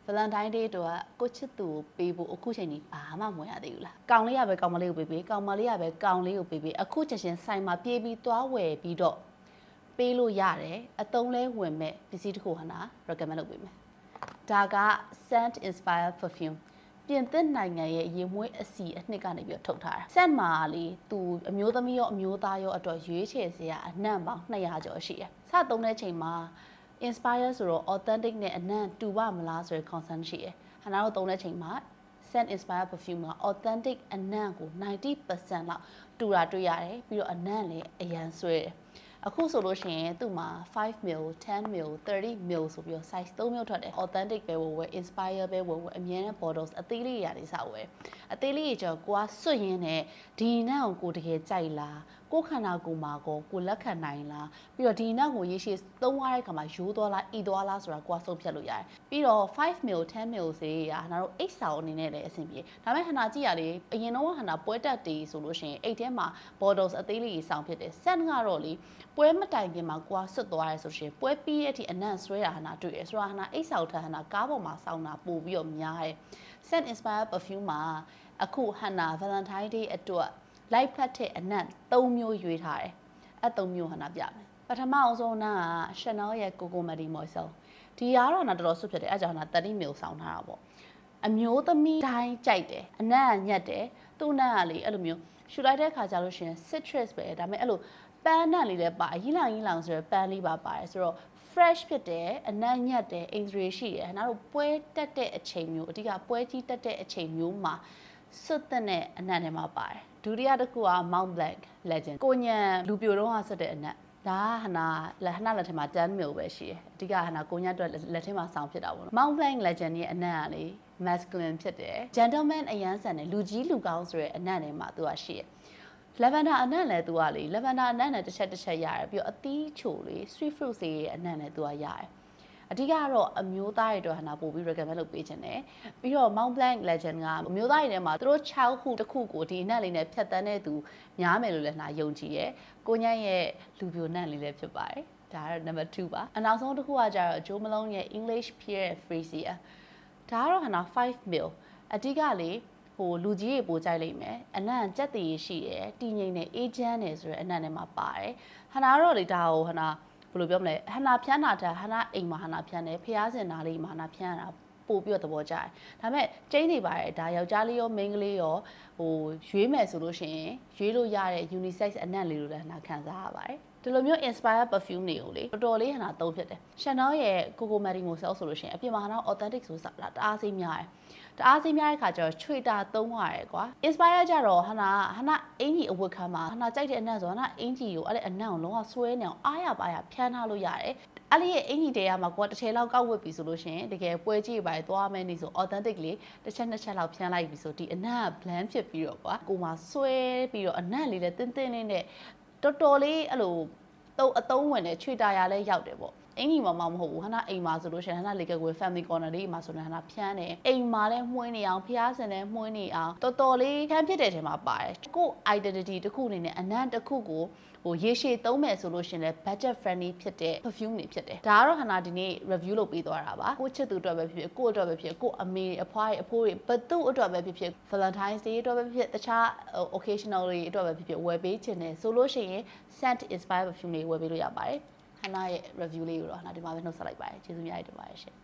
Valentine Day တော့ကိုချစ်သူပေးဖို့အခုချိန်ကြီးဘာမှမဝင်ရသေးဘူးလားကောင်လေးရပဲကောင်မလေးကိုပေးကောင်မလေးရပဲကောင်လေးကိုပေးအခုချက်ချင်းဆိုင်မှာပြေးပြီးသွားဝယ်ပြီးတော့ပေးလို့ရတယ်အတုံးလဲဝင်မဲ့ပစ္စည်းတစ်ခုဟာနာ recommend လုပ်ပေးမယ်ဒါက scent inspired perfume ပြင်သစ်နိုင်ငံရဲ့ရေမွေးအစီအနှစ်ကနေပြီးထုတ်ထားတာ scent မှာလေသူအမျိုးသမီးရောအမျိုးသားရောအတွက်ရွေးချယ်စရာအနှံ့ပေါင်း200ကျော်ရှိတယ်စသုံးတဲ့ချိန်မှာinspire ဆိုတော့ authentic နဲ့အနံ့တူပါမလားဆိုတဲ့ concern ရှိတယ်။ဟာနာတို့သုံးတဲ့ချိန်မှာ scent inspire perfume က authentic အနံ့ကို 90% လောက်တူတာတွေ့ရတယ်ပြီးတော့အနံ့လည်းအရန်ဆွဲတယ်။အခုဆိုလို့ရှိရင်သူ့မှာ5 ml 10 ml 30 ml ဆိုပြီးတော့ size 3မျိုးထွက်တယ် authentic ပဲဝယ် inspire ပဲဝယ်အမြဲတမ်း bottles အသေးလေးတွေရတယ်စဝယ်အသေးလေးတွေကျတော့ကိုကစွတ်ရင်းနဲ့ဒီနံ့ကိုတကယ်ကြိုက်လားကိုခန္ဓာကိုယ်မှာကိုလက်ခံနိုင်လားပြီးတော့ဒီနံ့ကိုရေရှည်သုံးရတဲ့အခါမှာရိုးသွားလားဤသွားလားဆိုတာကိုကဆုံးဖြတ်လို့ရတယ်ပြီးတော့5 ml 10 ml စေးရနာတို့အိတ်ဆောင်အနေနဲ့လည်းအဆင်ပြေဒါပေမဲ့ခဏကြည့်ရလေအရင်တော့ခဏပွဲတက်တေးဆိုလို့ရှိရင်အိတ်ထဲမှာ bottles အသေးလေးကြီးဆောင်ဖြစ်တယ် scent ကတော့လေပွဲမတိုင်ခင်မှာကိုကဆွတ်သွားရဲဆိုရှင်ပွဲပြီးတဲ့အထိအနံ့ဆွဲတာဟနာတွေ့ရဆိုတော့ဟနာအိတ်ဆောင်ထဟနာကားပေါ်မှာဆောင်းတာပို့ပြီးတော့များတယ် scent inspired perfume မှာအခုဟနာ Valentine Day အတွက်လိုက်ဖက်တဲ့အနံ့3မျိုးရွေးထားတယ်အဲ့3မျိုးဟနာပြမယ်ပထမအောင်ဆုံးနာက Chanel ရဲ့ Coco Matte Moisture ဒီကတော့နာတော်တော်ဆွတ်ဖြစ်တယ်အဲ့ကြောင့်နာ30 ml ဆောင်းထားတာပေါ့အမျိုးသမီးတိုင်းကြိုက်တယ်အနံ့ညက်တယ်သူ့နံ့ကလေအဲ့လိုမျိုးရှူလိုက်တဲ့ခါကျလို့ရှိရင် citrus ပဲဒါပေမဲ့အဲ့လိုပန်းနံ့လေးလည်းပါရီးလောင်ဆိုရယ်ပန်းလေးပါပါတယ်ဆိုတော့ fresh ဖြစ်တယ်အနံ့ညက်တယ် injury ရှိတယ်နားတို့ပွဲတက်တဲ့အချိန်မျိုးအဓိကပွဲကြီးတက်တဲ့အချိန်မျိုးမှာစွတ်တဲ့အနံ့ထဲမှာပါတယ်ဒုတိယတစ်ခုက Mont Blanc Legend ကိုညံလူပြိုတော့ဆွတ်တဲ့အနံ့ဒါကဟနာလက်ထဲမှာ10 ml ပဲရှိတယ်အဓိကဟနာကိုညံအတွက်လက်ထဲမှာဆောင်းဖြစ်တာပေါ့နော် Mont Blanc Legend ရဲ့အနံ့ကလေ masculine ဖြစ်တယ် gentleman အရန်ဆန်တယ်လူကြီးလူကောင်းဆိုတဲ့အနံ့ထဲမှာသူကရှိတယ်lavender အနံ့လည်းသူကလေ lavender အနံ့နဲ့တစ်ချက်ရတယ်ပြီးတော့အသီးချိုလေ sweet fruit စေရဲ့အနံ့လည်းသူကရတယ်အဓိကတော့အမျိုးသားတွေအတွက်ဟနာပို့ပြီး recommend လုပ်ပေးခြင်းတယ်ပြီးတော့ Mont Blanc Legend ကအမျိုးသားတွေထဲမှာသူတို့ childhood တစ်ခုကိုဒီအနံ့လေးနဲ့ဖြတ်တန်းတဲ့သူများမယ်လို့လည်းဟနာယုံကြည်ရယ်ကိုညံ့ရဲ့လူပြိုနံ့လေးလည်းဖြစ်ပါတယ်ဒါကတော့ number 2ပါအနောက်ဆုံးတစ်ခုကကျတော့ Jo Malone ရဲ့ English Pear Freesia ဒါကတော့ဟနာ5 ml အဓိကလေဟိုလူကြီးတွေပိုကြိုက်လိမ့်မယ်အနံ့ကြက်တည်ရှိတယ်တည်ငြိမ်တယ်အေးချမ်းတယ်ဆိုရယ်အနံ့ထဲမှာပါတယ်ဟနာတော့လေဒါကိုဟနာဘယ်လိုပြောမလဲဟနာဖြန်းတာဟနာအိမ်မှာဟနာဖြန်းတယ်ဖျားစင်နာလေးမှာဟနာဖြန်းတာပို့ပြီးတော့သဘောကျတယ်ဒါပေမဲ့ကျင်းနေပါတယ်ဒါယောက်ျားလေးရောမိန်းကလေးရောဟိုရွေးမယ်ဆိုလို့ရှိရင်ရွေးလို့ရတဲ့ unisex အနံ့လေးလိုလည်းဟနာခံစားရပါတယ်ဒီလိုမျိုး inspire perfume တွေကိုလေတော်တော်လေးဟနာသုံးဖြစ်တယ် Chanel ရဲ့ Coco Matte Moisture ဆိုလို့ရှိရင်အပြင်မှာဟနာ authentic ဆိုစားလားတအားစိမ့်များတယ်တအားစိမ့်များတဲ့ခါကျတော့ချွေတာသုံးရတယ်ကွာ inspire ကြတော့ဟနာအင်ကြီးအဝတ်ခမ်းမှာဟနာကြိုက်တဲ့အနံ့ဆိုဟနာအင်ကြီးကိုအဲ့အနံ့ကိုလုံးဝဆွဲနေအောင်အားရပါရဖြန်းထားလို့ရတယ်အဲ့ဒီရဲ့အင်ကြီးတဲရမှာကိုကတစ်ထည်လောက်ကောက်ဝတ်ပြီဆိုလို့ရှိရင်တကယ်ပွဲကြည့်ပါသွားမယ်နေဆို authentic လေးတစ်ချက်နှစ်ချက်လောက်ဖြန်းလိုက်ပြီဆိုဒီအနံ့က blend ဖြစ်ပြီးတော့ကွာကိုမှဆွဲပြီးတော့အနံ့လေးလည်းတင်းတင်းလေးနဲ့တော်တော်လေးအဲ့လိုအသုံးဝင်တဲ့ချွေတာရလဲရောက်တယ်ပေါ့အင်ကြီးမမဟုတ်ဘူးဟနာအိမ်မှာဆိုလို့ရှိရင်ဟနာလေကကွယ် family corner လေးမှာဆိုရင်ဟနာဖြန်းတယ်အိမ်မှာလည်းမှုန်းနေအောင်ဖျားစင်လည်းမှုန်းနေအောင်တော်တော်လေးခံဖြစ်တဲ့ထဲမှာပါတယ်ကို identity တစ်ခုအနေနဲ့အနံ့တစ်ခုကိုဟိုရေရှည်သုံးမယ်ဆိုလို့ရှိရင်လည်း budget friendly ဖြစ်တဲ့ perfume တွေဖြစ်တယ်ဒါကတော့ဟနာဒီနေ့ review လုပ်ပေးသွားတာပါကိုချစ်သူအတွက်ပဲဖြစ်ဖြစ်ကိုအတွက်ပဲဖြစ်ကိုအမေအဖွားအဖိုးတွေဘသူ့အတွက်ပဲဖြစ်ဖြစ် Valentine's Day အတွက်ပဲဖြစ်ဖြစ်တခြား occasional တွေအတွက်ပဲဖြစ်ဖြစ်ဝယ်ပေးခြင်းနဲ့ဆိုလို့ရှိရင် scent inspired perfume တွေဝယ်ပေးလို့ရပါတယ်ဟနာရဲ့ review လေးကိုတော့ဟနာဒီမှာပဲနှုတ်ဆက်လိုက်ပါတယ်ကျေးဇူးများတင်ပါတယ်ရှင်